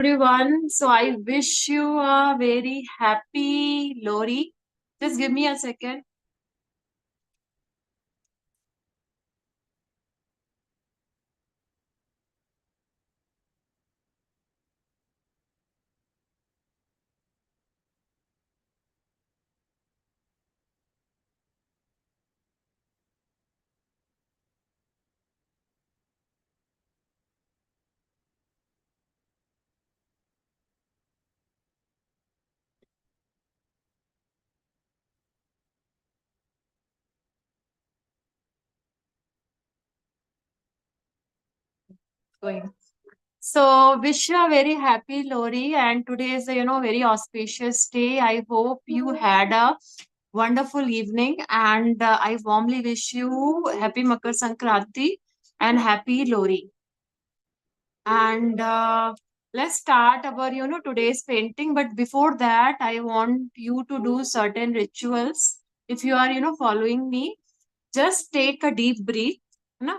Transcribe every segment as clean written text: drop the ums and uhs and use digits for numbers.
Everyone. So I wish you a very happy Lori. Just give me a second. Going. So wish you a very happy Lori, and today is a very auspicious day. I hope you had a wonderful evening, and I warmly wish you happy Makar Sankranti and happy Lori. And let's start our today's painting. But before that, I want you to do certain rituals. If you are following me, just take a deep breath. Na?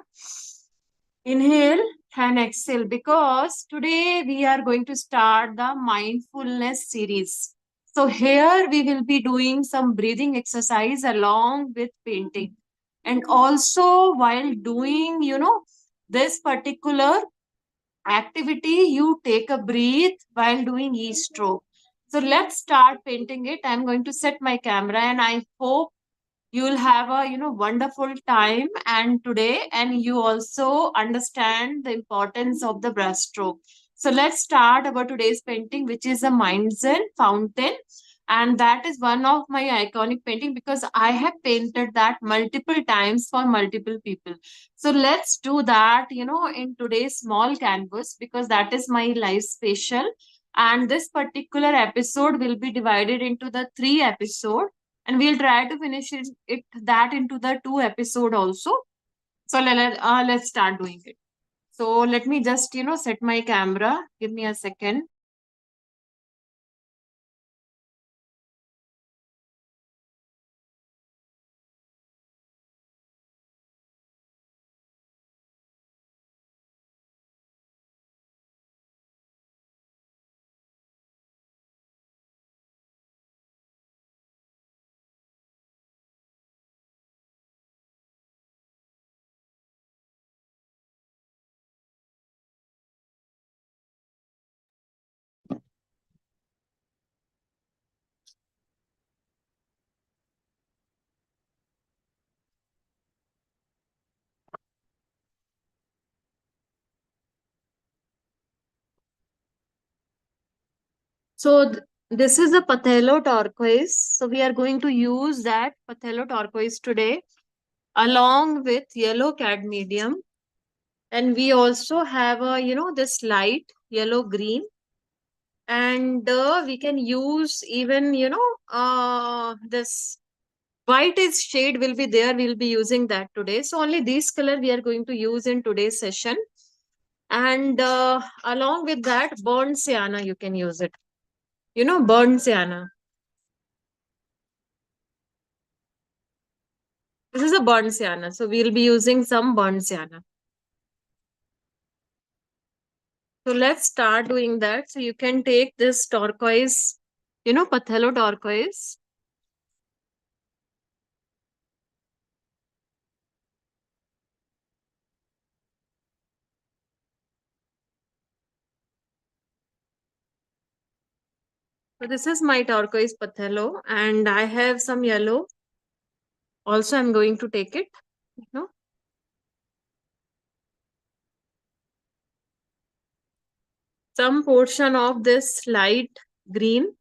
Inhale and exhale, because today we are going to start the mindfulness series. So here we will be doing some breathing exercise along with painting. And also while doing, this particular activity, you take a breath while doing each stroke. So let's start painting it. I'm going to set my camera, and I hope you'll have a wonderful time and today, and you also understand the importance of the brushstroke. So let's start about today's painting, which is a Mindzen fountain. And that is one of my iconic painting because I have painted that multiple times for multiple people. So let's do that in today's small canvas, because that is my life special. And this particular episode will be divided into the three episode, and we'll try to finish it that into the two episode also. So let's start doing it. So let me just set my camera. Give me a second. So this is a Pathello turquoise. So we are going to use that Pathello turquoise today along with yellow cadmium. And we also have a, this light yellow green. And we can use even, this white is shade will be there. We'll be using that today. So only this color we are going to use in today's session. And along with that, burnt sienna, you can use it. Burnt sienna. This is a burnt sienna. So we'll be using some burnt sienna. So let's start doing that. So you can take this turquoise, Pathello turquoise. So this is my turquoise Pathello, and I have some yellow. Also, I'm going to take it. You know, some portion of this light green.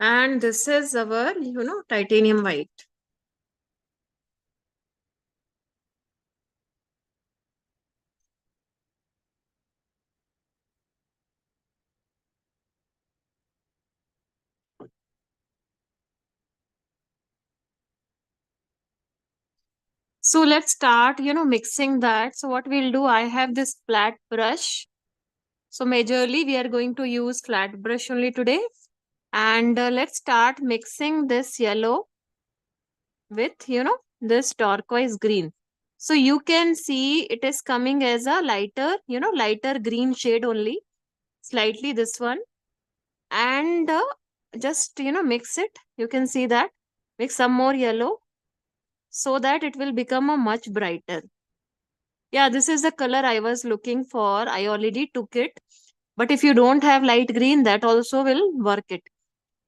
And this is our, titanium white. So let's start, mixing that. So what we'll do, I have this flat brush. So majorly we are going to use flat brush only today. And let's start mixing this yellow with, this turquoise green. So you can see it is coming as a lighter, lighter green shade only, slightly this one. And just, mix it. You can see that. Mix some more yellow so that it will become a much brighter. Yeah, this is the color I was looking for. I already took it. But if you don't have light green, that also will work it.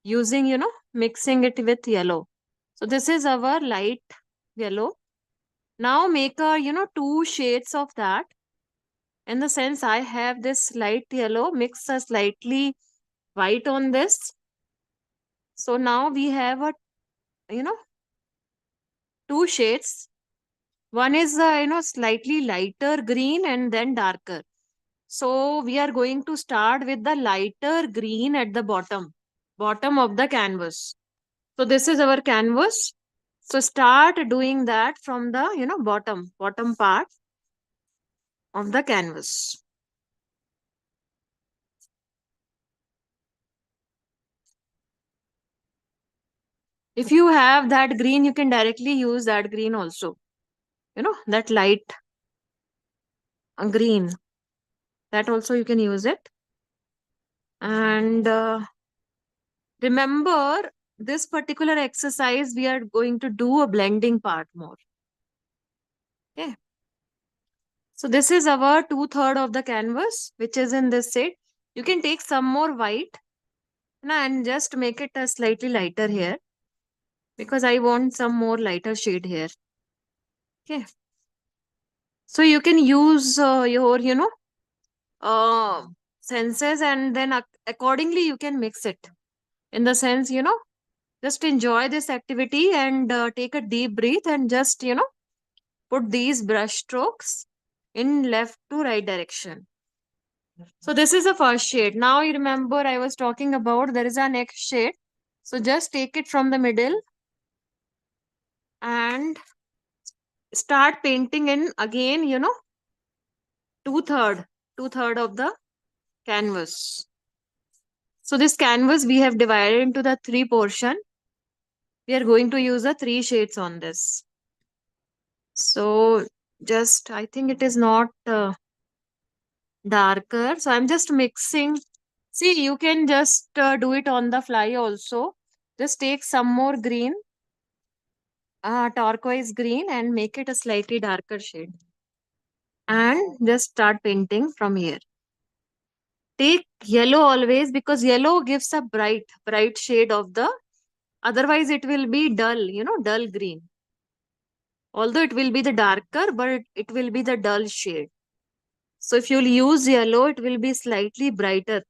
Using, mixing it with yellow. So this is our light yellow. Now make a, two shades of that. In the sense I have this light yellow, mix a slightly white on this. So now we have a, you know, two shades. One is, slightly lighter green and then darker. So we are going to start with the lighter green at the bottom of the canvas. So this is our canvas. So start doing that from the, bottom part of the canvas. If you have that green, you can directly use that green also. That light green. That also you can use it. And remember, this particular exercise, we are going to do a blending part more. Okay. So this is our 2/3 of the canvas, which is in this set. You can take some more white and just make it a slightly lighter here because I want some more lighter shade here. Okay. So you can use your, uh, senses, and then accordingly you can mix it. In the sense, just enjoy this activity and take a deep breath and just, put these brush strokes in left to right direction. So this is the first shade. Now you remember I was talking about there is a next shade. So just take it from the middle and start painting in again, 2/3, 2/3 of the canvas. So this canvas we have divided into the three portion. We are going to use the three shades on this. So just, I think it is not darker. So I'm just mixing. See, you can just do it on the fly also. Just take some more green, turquoise green, and make it a slightly darker shade. And just start painting from here. Take yellow always because yellow gives a bright shade of the, otherwise it will be dull, dull green. Although it will be the darker, but it will be the dull shade. So if you'll use yellow, it will be slightly brighter,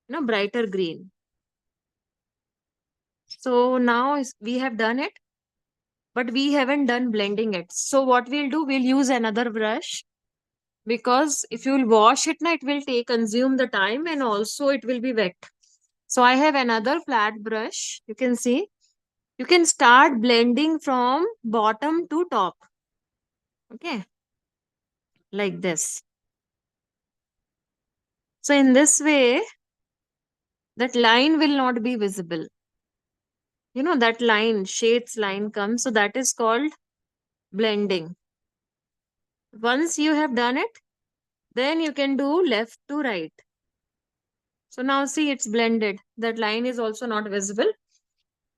brighter green. So now we have done it, but we haven't done blending it. So what we'll do, we'll use another brush because if you'll wash it, it will consume the time and also it will be wet. So I have another flat brush. You can see, you can start blending from bottom to top. Okay. Like this. So in this way, that line will not be visible. That line, shades line comes. So that is called blending. Once you have done it, then you can do left to right. So now see, it's blended. That line is also not visible.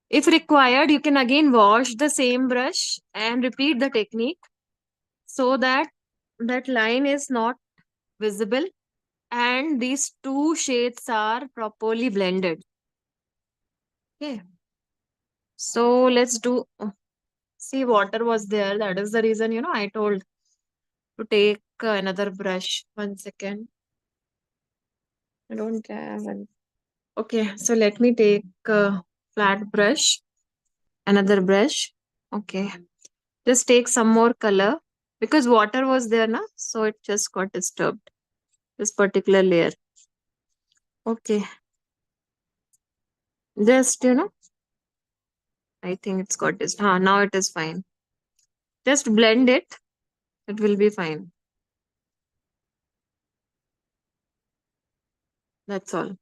If required, you can again wash the same brush and repeat the technique so that that line is not visible and these two shades are properly blended. Okay. So let's do, see, water was there. That is the reason, I told to take another brush. 1 second. I don't have one. Okay, so let me take a flat brush, another brush. Okay, just take some more color because water was there, na? So it just got disturbed, this particular layer. Okay, just, I think it's got this. Now it is fine. Just blend it, it will be fine. That's all.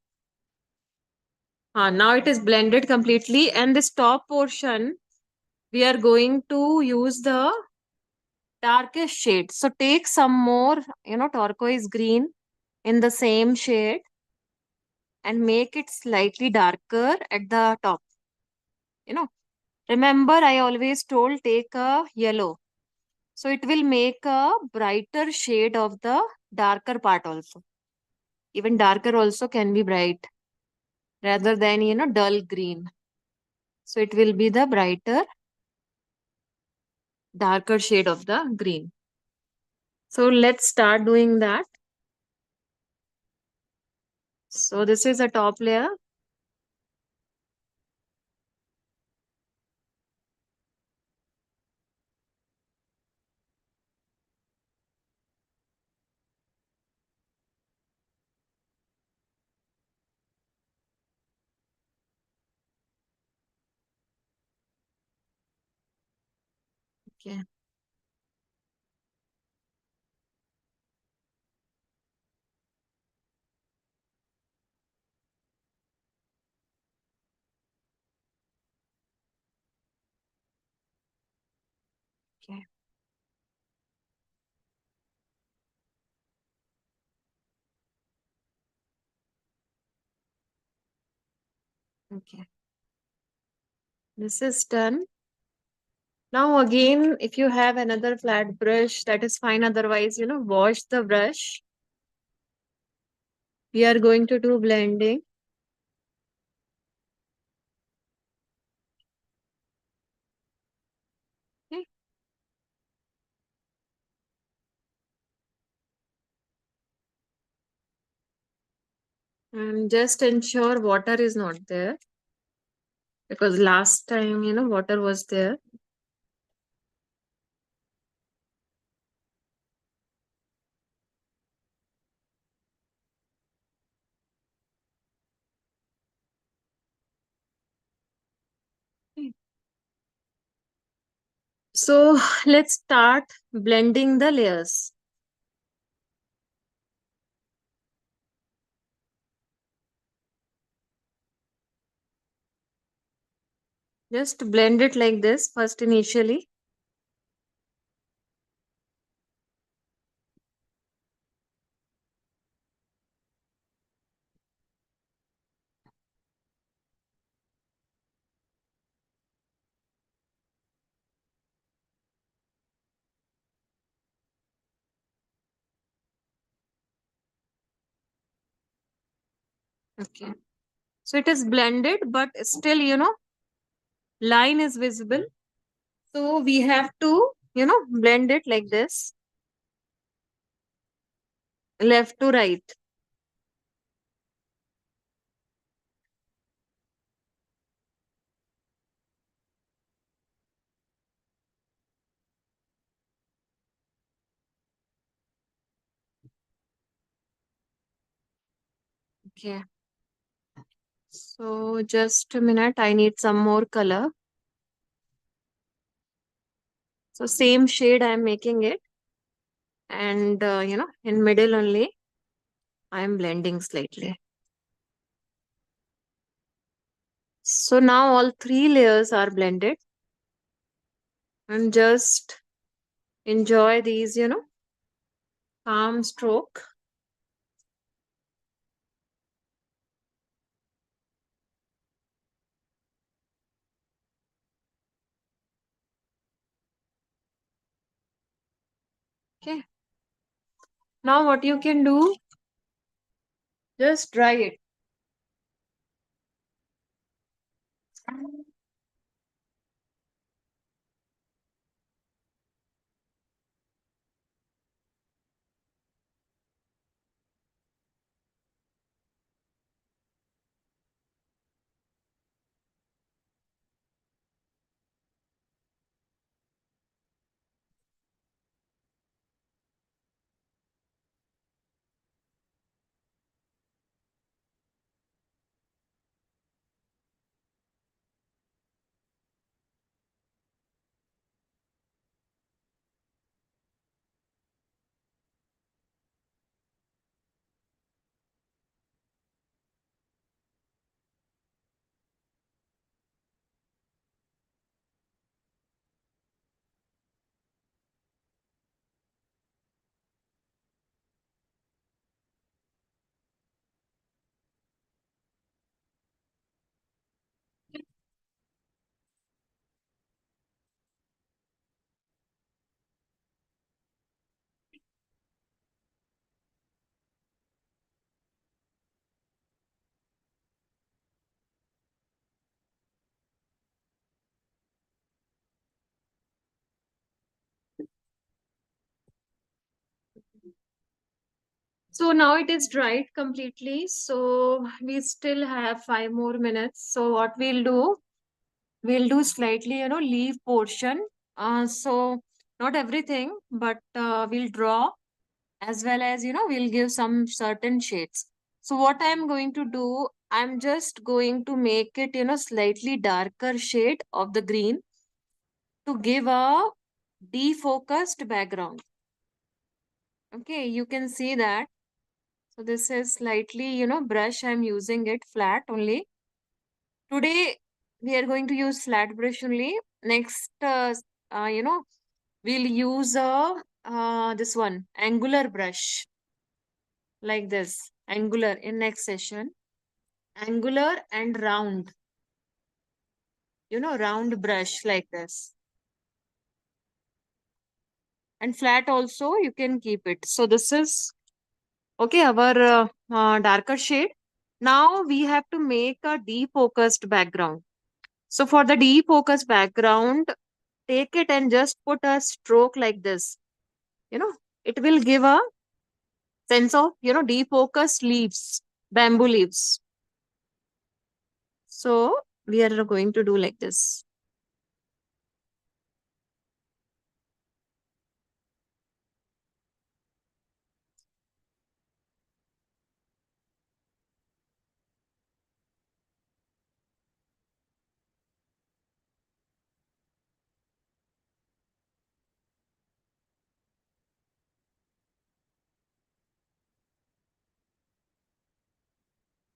Now it is blended completely, and this top portion we are going to use the darkest shade. So take some more, turquoise green in the same shade and make it slightly darker at the top. You know, remember I always told take a yellow. So it will make a brighter shade of the darker part also. Even darker also can be bright rather than, dull green. So it will be the brighter, darker shade of the green. So let's start doing that. So this is a top layer. Okay. Okay. Okay. This is done. Now again, if you have another flat brush, that is fine. Otherwise, wash the brush. We are going to do blending. Okay. And just ensure water is not there because last time, water was there. Okay. So let's start blending the layers. Just blend it like this first initially. Okay. So it is blended, but still, line is visible. So we have to, blend it like this, left to right. Okay. So just a minute, I need some more color. So same shade I am making it. And, in middle only, I am blending slightly. So now all three layers are blended. And just enjoy these, palm stroke. Okay. Now what you can do, just dry it. So now it is dried completely. So we still have 5 more minutes. So what we'll do slightly, leaf portion. So not everything, but we'll draw as well as, we'll give some certain shades. So what I'm going to do, I'm just going to make it, slightly darker shade of the green to give a defocused background. Okay, you can see that. So this is slightly, brush. I'm using it flat only. Today, we are going to use flat brush only. Next, we'll use this one, angular brush, like this. Angular in next session. Angular and round, round brush like this. And flat also, you can keep it. So this is, okay, our darker shade. Now we have to make a defocused background. So for the defocused background, take it and just put a stroke like this. You know, it will give a sense of, defocused leaves, bamboo leaves. So we are going to do like this.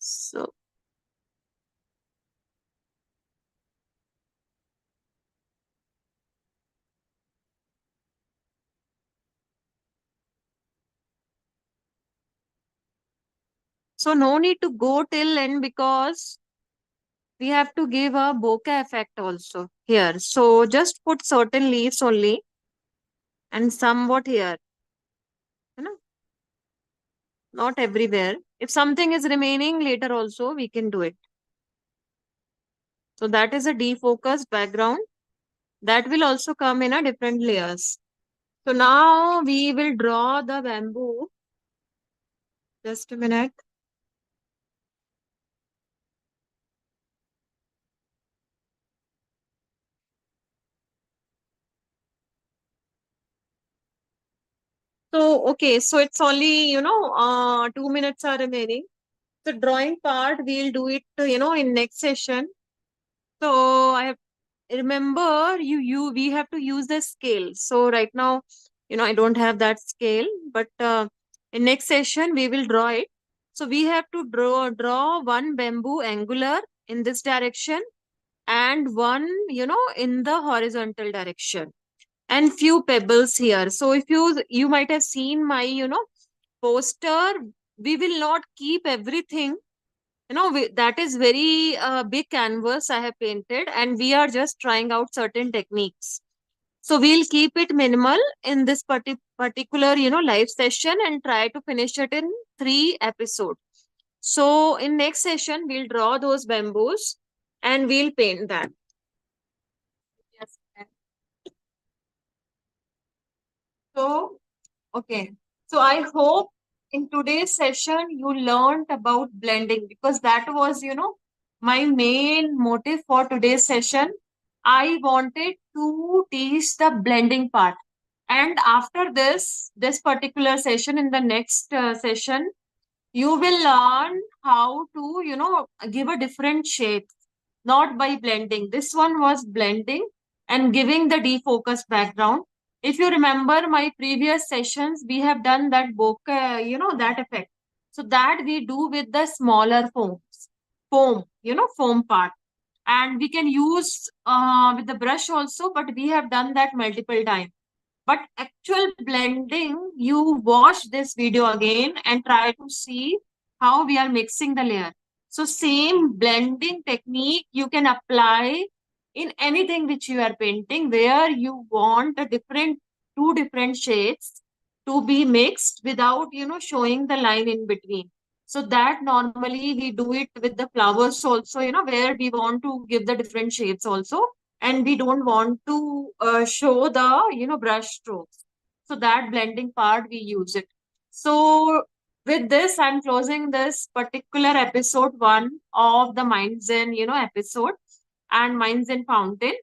So, so no need to go till end because we have to give a bokeh effect also here. So just put certain leaves only and somewhat here, you know, not everywhere. If something is remaining later also, we can do it. So that is a defocused background. That will also come in a different layers. So now we will draw the bamboo. Just a minute. So, okay, so it's only, 2 minutes are remaining. The drawing part, we'll do it, in next session. So I have remember we have to use the scale. So right now, I don't have that scale, but in next session we will draw it. So we have to draw one bamboo angular in this direction and one, in the horizontal direction, and few pebbles here. So if you might have seen my, poster, we will not keep everything. That is very big canvas I have painted, and we are just trying out certain techniques. So we'll keep it minimal in this particular, live session and try to finish it in 3 episodes. So in next session, we'll draw those bamboos and we'll paint that. Yes. So, okay. So I hope in today's session you learned about blending, because that was, my main motive for today's session. I wanted to teach the blending part. And after this particular session, in the next session, you will learn how to, give a different shape, not by blending. This one was blending and giving the defocus background. If you remember my previous sessions, we have done that bokeh, that effect. So that we do with the smaller foam part. And we can use with the brush also, but we have done that multiple times. But actual blending, you watch this video again and try to see how we are mixing the layer. So same blending technique you can apply in anything which you are painting, where you want a two different shades to be mixed without, showing the line in between. So that normally we do it with the flowers also, where we want to give the different shades also, and we don't want to show the, brush strokes. So that blending part we use it. So With this, I'm closing this particular episode one of the Minds in, episode and Minds in Fountain.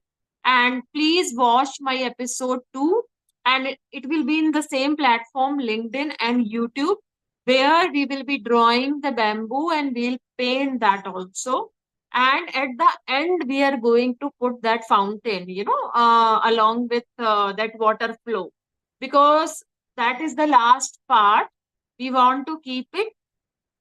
And please watch my episode two. And it will be in the same platform, LinkedIn and YouTube, where we will be drawing the bamboo and we'll paint that also. And at the end, we are going to put that fountain, along with that water flow. Because that is the last part. We want to keep it,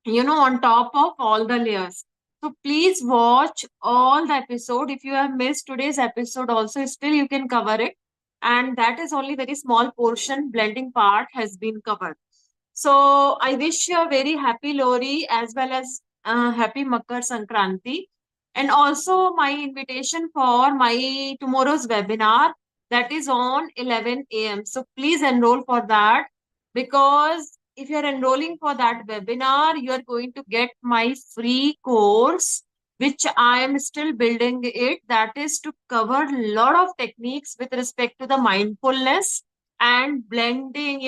on top of all the layers. So please watch all the episode. If you have missed today's episode also, still you can cover it. And that is only very small portion, blending part has been covered. So I wish you a very happy Lori as well as happy Makar Sankranti. And also my invitation for my tomorrow's webinar that is on 11 a.m. So please enroll for that, because if you're enrolling for that webinar, you are going to get my free course, which I am still building it. That is to cover a lot of techniques with respect to the mindfulness and blending,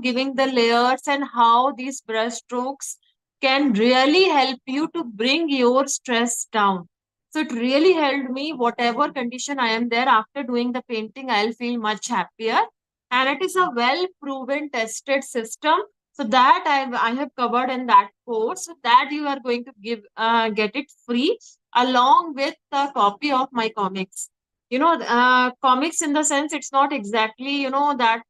giving the layers and how these brush strokes can really help you to bring your stress down. So it really helped me, whatever condition I am there, after doing the painting, I'll feel much happier. And it is a well proven, tested system. So that I have covered in that course. So that you are going to get it free along with a copy of my comics. Comics in the sense it's not exactly, that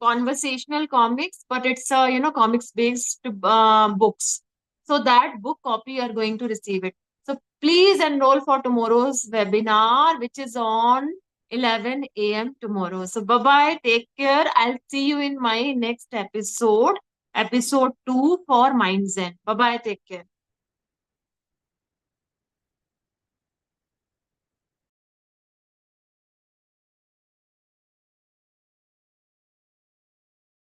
conversational comics, but it's comics based books. So that book copy you are going to receive it. So please enroll for tomorrow's webinar, which is on 11 a.m. tomorrow. So bye bye, take care. I'll see you in my next episode, episode 2 for Mind Zen. Bye bye, take care.